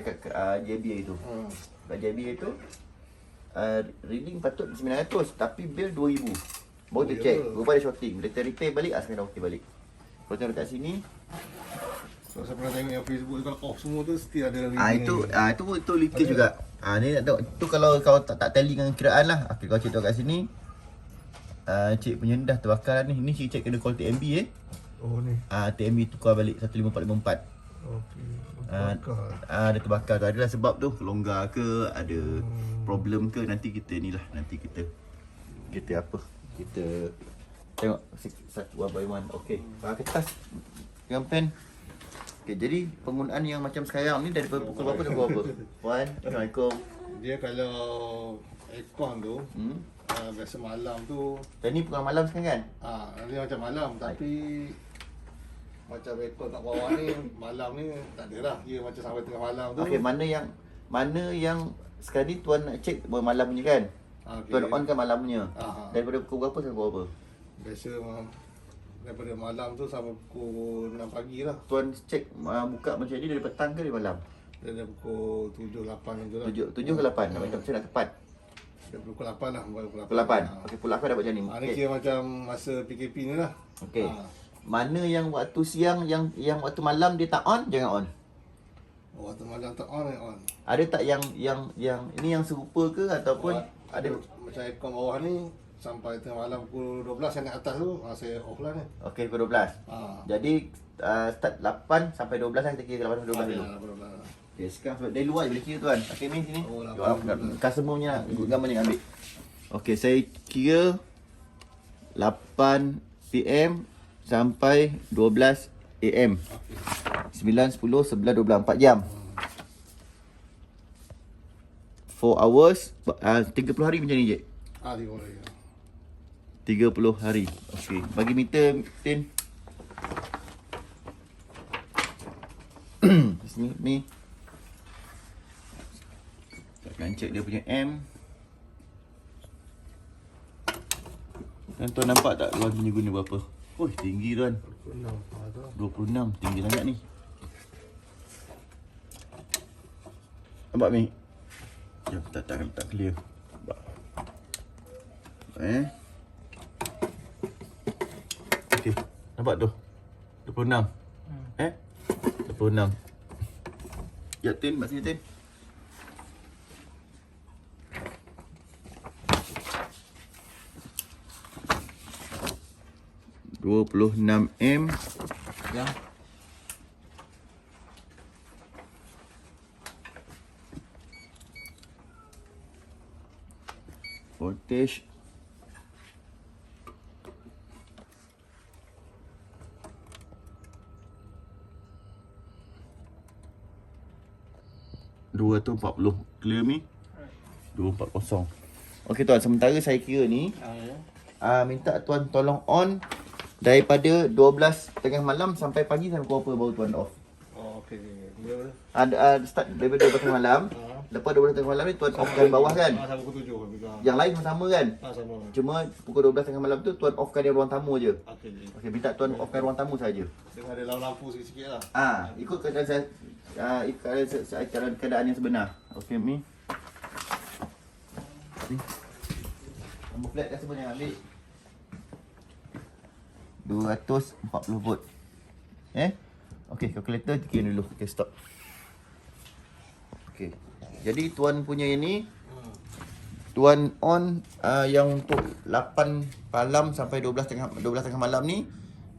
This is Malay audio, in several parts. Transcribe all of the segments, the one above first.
kat JBA itu. Kat JBA itu reading patut 900 tapi bill 2000. Baru dia check, berapa dia shorting. Bila kita repair balik, sekarang dah okey balik. Kalau tengok dekat sini, so, saya pernah tengok yang Facebook kalau off semua tu still ada reading. itu leakage juga. Ni nak tengok tu kalau kau tak tally dengan kiraan lah. Okey, kau cek tengok kat sini. Cik punya ni dah terbakar ni. Ni cik kena call TMB Oh ni. TMB tukar balik 15454. Okey. Dia terbakar tu. Adalah sebab tu longgar ke, ada problem ke, nanti kita apa? Kita tengok satu one by one. Okey. Kertas dengan pen. Okey, jadi penggunaan yang macam sekarang ni daripada pukul berapa dan pukul berapa? Puan, Assalamualaikum. Dia kalau aircon tu biasa malam tu Dan ni pukul malam sekarang kan? dia macam malam tapi macam aircon kat bawah ni malam ni tak ada lah. Dia macam sampai tengah malam tu. Okey, mana yang sekarang ni tuan nak cek malam punya kan? Okay. Tuan on kan malam punya. Daripada pukul berapa sampai pukul berapa? Biasa daripada malam tu sampai pukul 6 pagi lah. Tuan cek buka macam ni dari petang ke dari malam? Dari pukul 7, 8 macam tu lah. 7 ke 8? Nak macam nak tepat? Dari pukul 8 lah. Pukul 8? Okey, pukul 8 dapat macam ni. Ni kira macam masa PKP ni lah. Okey. Mana yang waktu siang, yang waktu malam dia tak on, jangan on. Waktu malam tak on, on. Ada tak yang ini yang serupa ke ataupun ada macam aircon bawah ni sampai tengah malam pukul 12 yang kat atas tu saya off lah ni. Okey, pukul 12. Jadi start 8 sampai 12 lah, kita kira 8 sampai 12 dulu. Okey, sekarang dari luar je boleh kira tuan. Okey, ni sini. Customer punya gambar ni ambil. Okey, saya kira 8 PM sampai 12 AM. 9, 10, 11, 12, 4 jam. 4 hours, 30 hari macam ni je. 30 hari. Okey, bagi meter Tin. Sini ni. Akan cek dia punya M. Dan tuan nampak tak luar punya guna berapa? Tinggi tuan. 26, tinggi sangat ni. Nampak ni? Jom, tak clear. Okey, nampak tu? 26. 26. Ya, Tin, mat sini, Tin. RM26M. Ya. Voltage. RM240. Clear mi? 240. Okey tuan, sementara saya kira ni minta tuan tolong on daripada 12 tengah malam sampai pagi sampai pukul berapa baru tuan off. Okey. Start daripada 12 tengah malam. Lepas 12 tengah malam ni tuan offkan bawah kan? Sampai pukul 7. Yang lain sama kan? Sama. Cuma pukul 12 tengah malam tu tuan offkan dia ruang tamu je. Okey. Okey, minta tuan offkan ruang tamu saja. Dengan ada lampu sikit-sikit lah. Ikut keadaan saya keadaan yang sebenar. Okey, Mi. Ni. Nombor flat customer yang ambil 240 volt. Okey, kalkulator kira dulu. Okey, stop. Okey. Jadi tuan punya ini tuan on yang untuk 8 malam sampai 12 tengah malam ni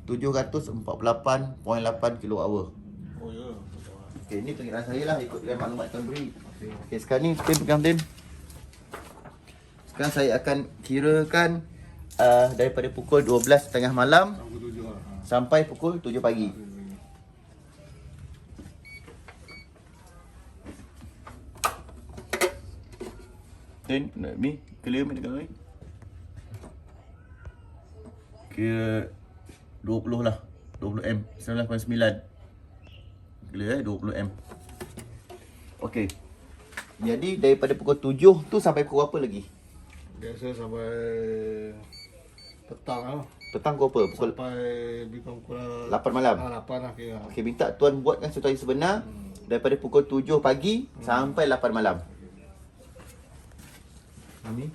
748.8 kWh. Oh ya. Okey, ni pengiran saya lah ikut dengan maklumat tuan beri. Okey, sekarang ni Tin pegang Tin. Sekarang saya akan kirakan daripada pukul 12 tengah malam sampai pukul 7 pagi. Tin, ni clear mi dekat ni. Kira 20 lah. 20M, 19.9. Clear 20M. Okey. Jadi daripada pukul 7 tu sampai pukul apa lagi? Biasa sampai petang lah. Petang pukul apa? Pukul sampai lebih kurang 8 malam. 8 lah kira. Okey, minta tuan buatkan situasi sebenar daripada pukul 7 pagi sampai 8 malam. Ini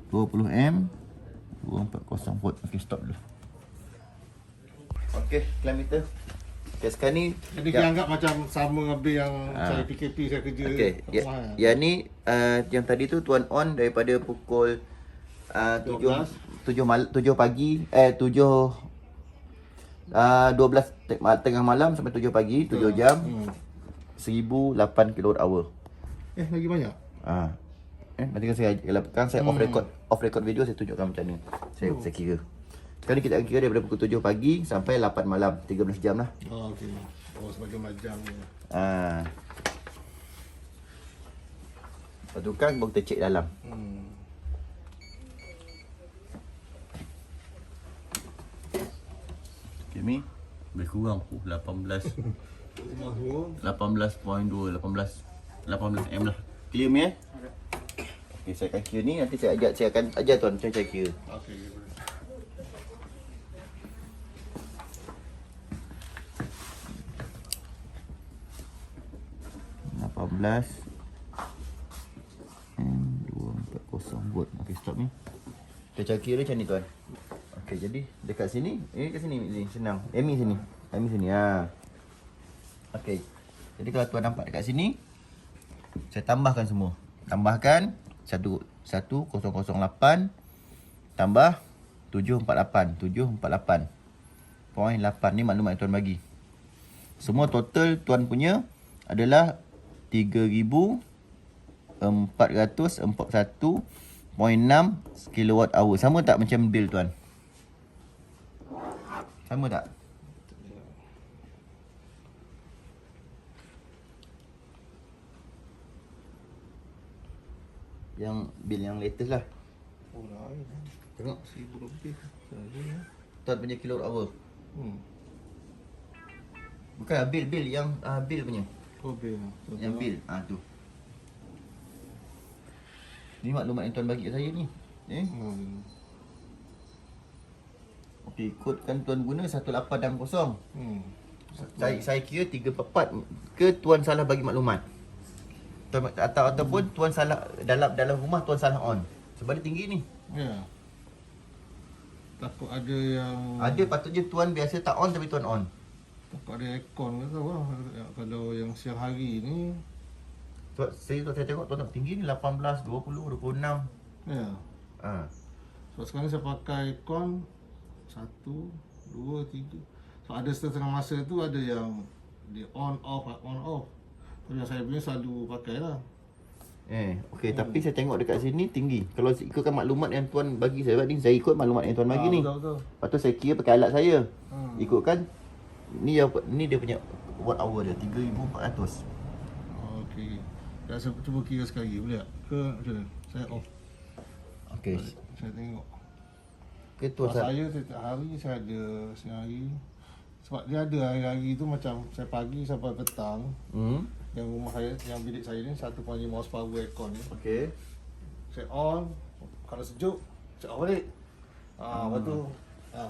20 240 volt. Okey, stop dulu. Okey, clamp meter. Okey, sekarang ni Jadi kita anggap macam sama habis yang saya PKP saya kerja okey, kat ya, rumah. yang ni yang tadi tu tuan on daripada pukul 7 pagi 12 tengah malam sampai 7 pagi, 7 jam. 1008 kWh. Lagi banyak? Nanti kan saya off record video saya tunjukkan macam mana. Saya kira. Sekarang ni kita akan kira daripada pukul 7 pagi sampai 8 malam, 13 jam lah. Okey. Sebagai macam ni. Lepas tu kan baru kita cek dalam. Okay, ni lebih kurang 18 18.2 18 M lah. Clear mi Okay, saya akan kira ni, nanti saya akan ajar tuan macam saya kira. Okey, boleh. M240 volt. Okey, stop ni. Kita cara kira macam ni tuan. Okey, jadi dekat sini, kat sini senang. Emi sini. Okey. Jadi kalau tuan nampak dekat sini, saya tambahkan semua. Tambahkan 1008 tambah 748. 748.8 ni maklumat yang tuan bagi. Semua total tuan punya adalah 3441.6 kWh. Sama tak macam bil tuan? Sama tak? Yang bil yang latest lah. Tengok 1000 lebih. tuan punya kWh. Bukan bil yang bil punya. Bil. Yang bil. Tu. Ni maklumat yang tuan bagi kat saya ni. Okey, kod kan tuan guna 1860. Saya kira 3/4 ke tuan salah bagi maklumat. Ataupun tuan salah dalam rumah tuan salah on. Sebab dia tinggi ni. Ya. Takut ada yang Patutnya tuan biasa tak on tapi tuan on. takut ada aircon ke tahu lah. Kalau yang siang hari ni Saya tengok tuan tinggi ni 18, 20, 26. ya. Sebab sekarang ni saya pakai aircon 1, 2, 3. So ada setengah masa tu ada yang dia on off. Tapi yang saya punya selalu pakai lah. Okey, tapi saya tengok dekat sini tinggi. Kalau ikutkan maklumat yang tuan bagi saya tadi, saya ikut maklumat yang tuan bagi ni. Betul. Lepas tu saya kira pakai alat saya. Ikutkan ni dia punya watt hour dia 3400. Okey. Dah saya cuba kira sekali boleh tak? Ke macam mana? Saya off. Okey. Saya tengok. Okey tuan Saya setiap hari saya ada sehari. Sebab dia ada hari-hari tu macam saya pagi sampai petang. Yang rumah saya, yang bilik saya ni 1.5 horsepower aircon ni. Okey. Saya on, kalau sejuk saya off balik. Lepas tu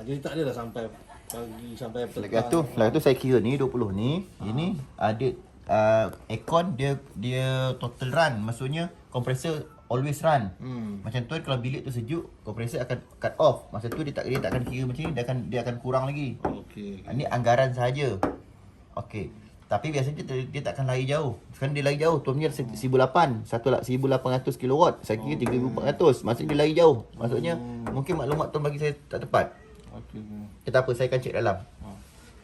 jadi tak ada dah sampai pagi sampai petang. Lepas tu saya kira ni 20 ni, ini ada aircon dia total run, maksudnya kompresor always run. Macam tuan kalau bilik tu sejuk, kompresor akan cut off. Masa tu dia tak akan kira macam ni, dia akan kurang lagi. Okey. Ini anggaran sahaja. Okey. Tapi biasanya dia tak akan lari jauh. Sekarang dia lari jauh. Tuan punya 1800 kW. Saya kira 3400. Maksudnya dia lari jauh. Maksudnya mungkin maklumat tuan bagi saya tak tepat. Okey. Tak apa, saya akan cek dalam.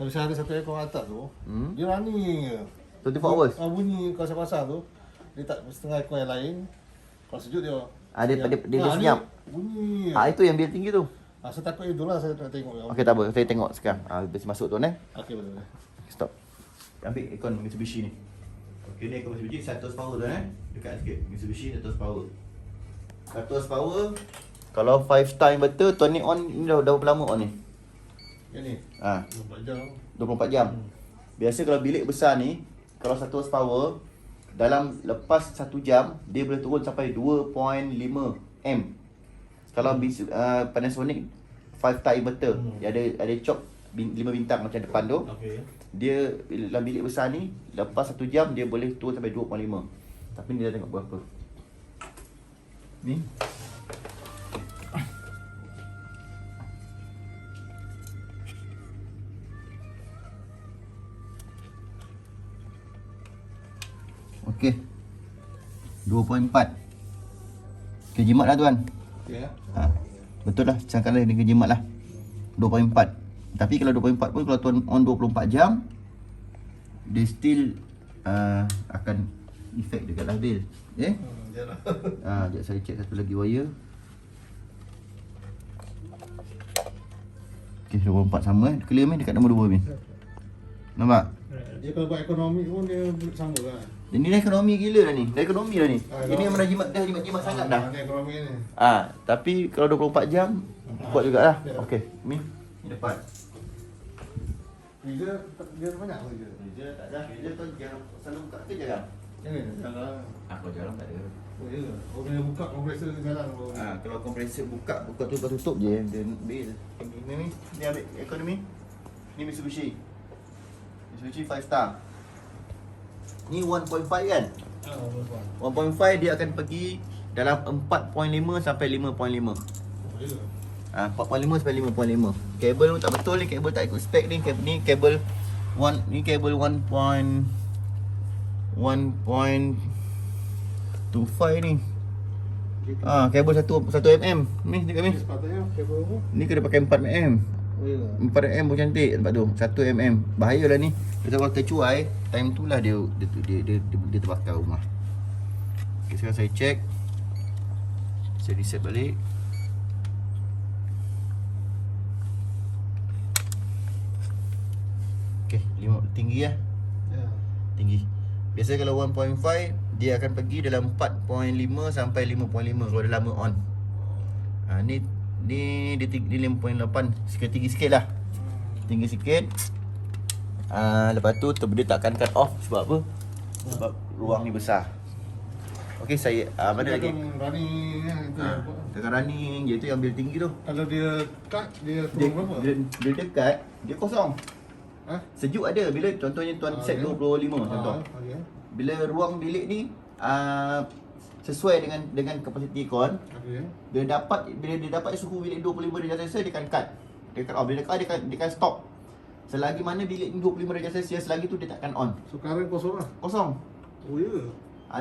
Tapi saya ada satu aircon atas tu, dia running je. 24 hours. Bunyi kalau saya pasang tu, dia tak setengah aircon yang lain. Kalau sejuk dia Dia senyap. Bunyi. Itu yang bil tinggi tu. Saya takut itulah saya nak tengok. Okey, tak apa. Saya tengok sekarang. Habis masuk tuan Okey, betul. Stop. Ambil aircon Mitsubishi ni. Okey, ni aircon Mitsubishi 100 power tuan Dekat sikit. Mitsubishi 100 power. 100 power. Kalau 5 time betul, tuan ni on, ni dah berapa lama on ni? Yang ni? 24 jam. 24 jam. Biasa kalau bilik besar ni, kalau 100 power, dalam lepas 1 jam, dia boleh turun sampai 2.5 M. Kalau Panasonic 5 time betul, dia ada chop 5 bintang macam depan tu. Okey. Dia dalam bilik besar ni, lepas 1 jam dia boleh turun sampai 2.5. Tapi ni dah tengok berapa. Ni. Okey. 2.4. Kejimat lah tuan. Ya. Ha, betul lah, cakap lah dia kejimat lah. 2.4. Tapi kalau 2.4 pun kalau tuan on 24 jam, dia still akan efek dekat lah bil. Okay? Yalah. Sekejap saya check satu lagi wire. Okay, 24 sama clear ni dekat nombor 2 ni. Nampak? Dia kalau buat ekonomi pun dia sama lah. Ini dah ekonomi gila dah ni. Dah ekonomi dah ni. Ini ekonomi. memang dah jimat sangat dah. Ni ekonomi ni. Tapi kalau 24 jam kuat jugalah. Okey, ni depan. Freezer dia banyak freezer. Freezer tak ada. Freezer tu jangan selalu buka ke jarang? Jangan. Aku jarang tak ada. Oh ya. Oh bila buka kompresor jalan. Kalau kompresor buka tu buka tutup je dia bil. Ni ambil ekonomi. Ni Mitsubishi. Mitsubishi 5 star. Ni 1.5 kan? 1.5 dia akan pergi dalam 4.5 sampai 5.5. Oh ya. 4.5 sampai 5.5. Kabel tu tak betul ni, kabel tak ikut spek ni. Kabel 1 ni kabel 1.25 ni. Kabel 1 mm. Ni dekat ni. Sepatutnya kabel apa? Ni kena pakai 4 mm. Oh ya. 4 mm pun cantik nampak tu. 1 mm. Bahayalah ni. Kalau tercuai, time tu lah dia terbakar rumah. Okay, sekarang saya check. Saya reset balik. Okay, tinggi lah. Ya. Tinggi. Biasa kalau 1.5 dia akan pergi dalam 4.5 sampai 5.5 kalau dia lama on. Ni dia 5.8, sikit tinggi sikit lah. Tinggi sikit. Lepas tu dia takkan cut off sebab apa? Sebab ruang ni besar. Okey, saya mana lagi? Running itu. Tekan running je tu yang bil tinggi tu. Kalau dia cut dia turun berapa? Dia dekat, dia kosong. Sejuk ada bila contohnya tuan set Ya. 25 contoh. Okey. Bila ruang bilik ni sesuai dengan kapasiti aircon, Okey. bila dia dapat suhu bilik 25 darjah Celsius dia akan cut. Dia cut off. Bila dia cut dia akan stop. Selagi mana bilik ni 25 darjah Celsius lagi tu dia takkan on. So current kosong lah. Kosong. Oh ya.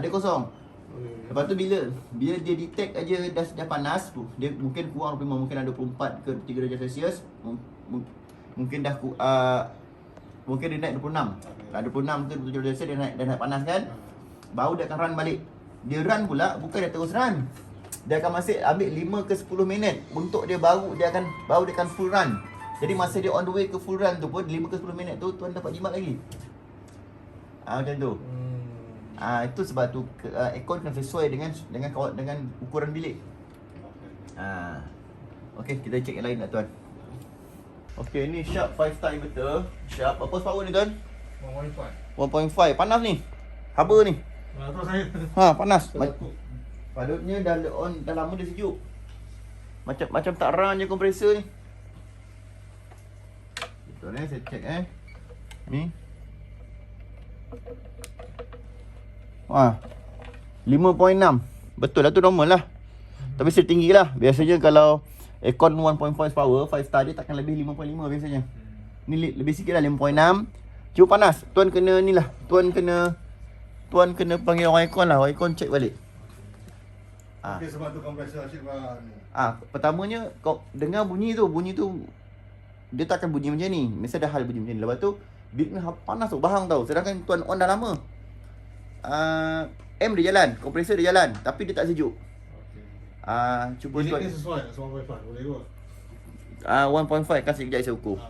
Dia kosong. Okey. Lepas tu bila dia detect aja dah panas tu, dia mungkin kurang 25, mungkin ada 24 ke 3 darjah Celsius, mungkin dah mungkin dia naik 26. Kalau 26 ke 27 darjah Celsius dah naik panas kan? Baru dia akan run balik. Dia run pula bukan dia terus run. Dia akan masih ambil 5 ke 10 minit untuk dia baru dia akan full run. Jadi masa dia on the way ke full run tu pun 5 ke 10 minit tu tuan dapat jimat lagi. Macam tu. Itu sebab tu aircon kena sesuai dengan ukuran bilik. Okey, kita check yang lain tak tuan. Okey, ni Sharp 5 star inverter. Sharp apa power ni tuan? 1.5. Panas ni. Haba ni. Terus saya. Panas. Patutnya dah lama dia sejuk. Macam tak run je kompresor ni. Betul saya check Ni. 5.6. Betul lah tu normal lah. Tapi setinggi lah. Biasanya kalau aircon 1.5 power 5 star dia takkan lebih 5.5 biasanya. Ni lebih sikit lah 5.6. Cuma panas. Tuan kena ni lah. Tuan kena panggil orang aircon lah. Orang aircon check balik. Okey, sebab tu kompresor asyik lah ni. Pertamanya kau dengar bunyi tu dia takkan bunyi macam ni. Mesti ada hal bunyi macam ni. Lepas tu bilik ni panas tu, bahang tau. Sedangkan tuan on dah lama. M dia jalan, kompresor dia jalan, tapi dia tak sejuk. Cuba Bilik tuan ni sesuai 1.5 boleh kot. 1.5 kan sekejap saya ukur.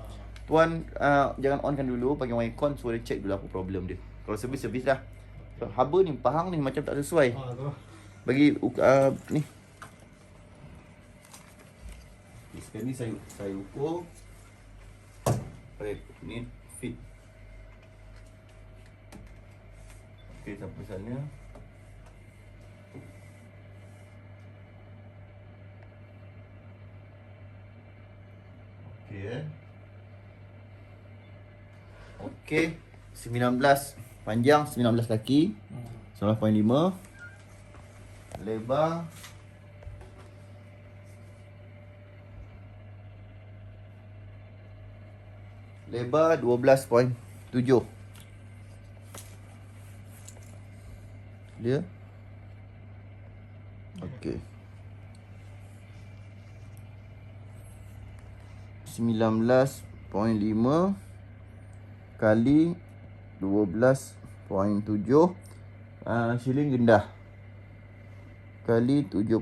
Tuan jangan onkan dulu, panggil orang aircon suruh dia check dulu apa problem dia. Kalau servis dah. Haba ni bahang ni macam tak sesuai. Tu lah. Bagi ni. Sekarang ni saya ukur. Baik, ni fit. Okey, sampai sana. Okey Okey. 19 panjang, 19 kaki. 19.5. Lebar. Lebar 12.7. Dia. Okey. 19.5 kali 12.7 shilling rendah kali 70.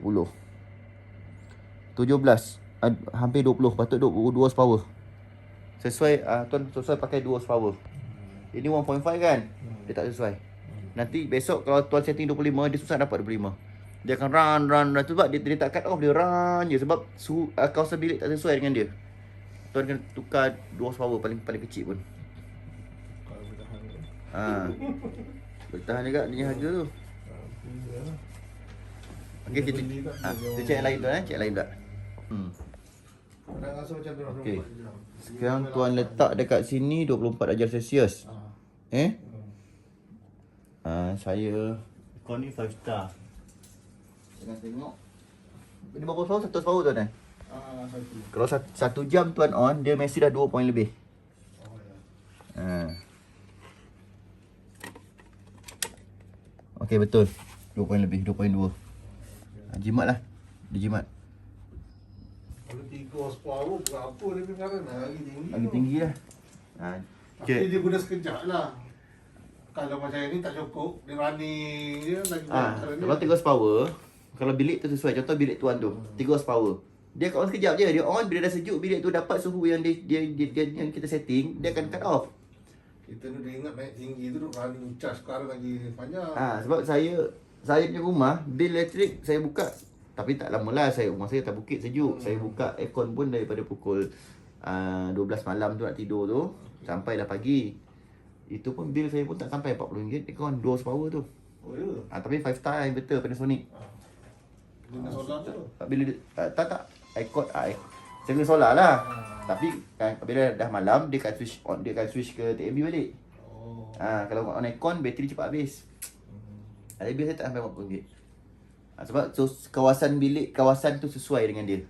17 hampir 20, patut 2 horsepower. Sesuai tuan sesuai pakai 2 horsepower. Ini 1.5 kan? Dia tak sesuai. Nanti besok kalau tuan setting 25, dia susah dapat 25. Dia akan run sebab dia tak cut off, dia run je sebab kawasan bilik tak sesuai dengan dia. Tuan kena tukar 2 horsepower paling kecil pun. Kalau bertahan tu. Bertahan juga dia harga tu. Okey, kita check yang lain tuan, check lain pula. Kadang rasa macam tu. Okey. Sekarang tuan letak dekat sini 24 darjah Celsius. Saya aircon ni 5 star. Jangan tengok. Ini berapa horsepower? 1 horsepower tuan kan? Satu. Kalau 1 jam tuan on, dia mesti dah 2 poin lebih. Okey betul. 2 poin lebih, 2.2. Jimat lah. Dia jimat. Kalau 3 horsepower berapa dia sekarang dah lagi tinggi. Lagi tinggi lah. Tapi dia guna sekejap lah. Kalau macam ni tak cukup, dia running je lagi Kalau 3 horsepower, kalau bilik tu sesuai, contoh bilik tuan tu, 3 horsepower. Dia on sekejap je, dia on bila dah sejuk bilik tu dapat suhu yang dia yang kita setting, dia akan cut off. Kita tu dia ingat naik tinggi tu running charge sekarang lagi panjang. Sebab saya punya rumah bil elektrik saya buka, tapi tak lama lah, rumah saya atas bukit sejuk. Saya buka aircon pun daripada pukul 12 malam tu nak tidur tu sampailah pagi. Itu pun bil saya pun tak sampai RM40 aircon 2 horsepower tu. Oh ya. Tapi 5 star inverter Panasonic. Guna solar tu. Bila tak aircon saya guna solar lah. Tapi kan bila dah malam dia akan switch on, dia akan switch ke TMB balik. Kalau on aircon bateri cepat habis. Ada bil saya tak sampai RM40. Sebab kawasan bilik, kawasan tu sesuai dengan dia.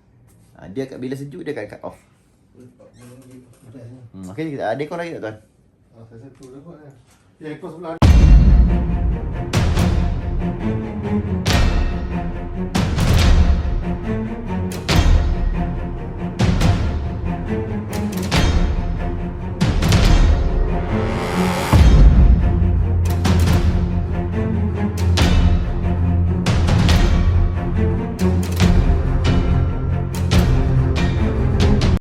Dia bila sejuk dia akan cut off. Okey, ada aircon lagi tak tuan? Saya satu dah buat. Ya, aircon sebelah.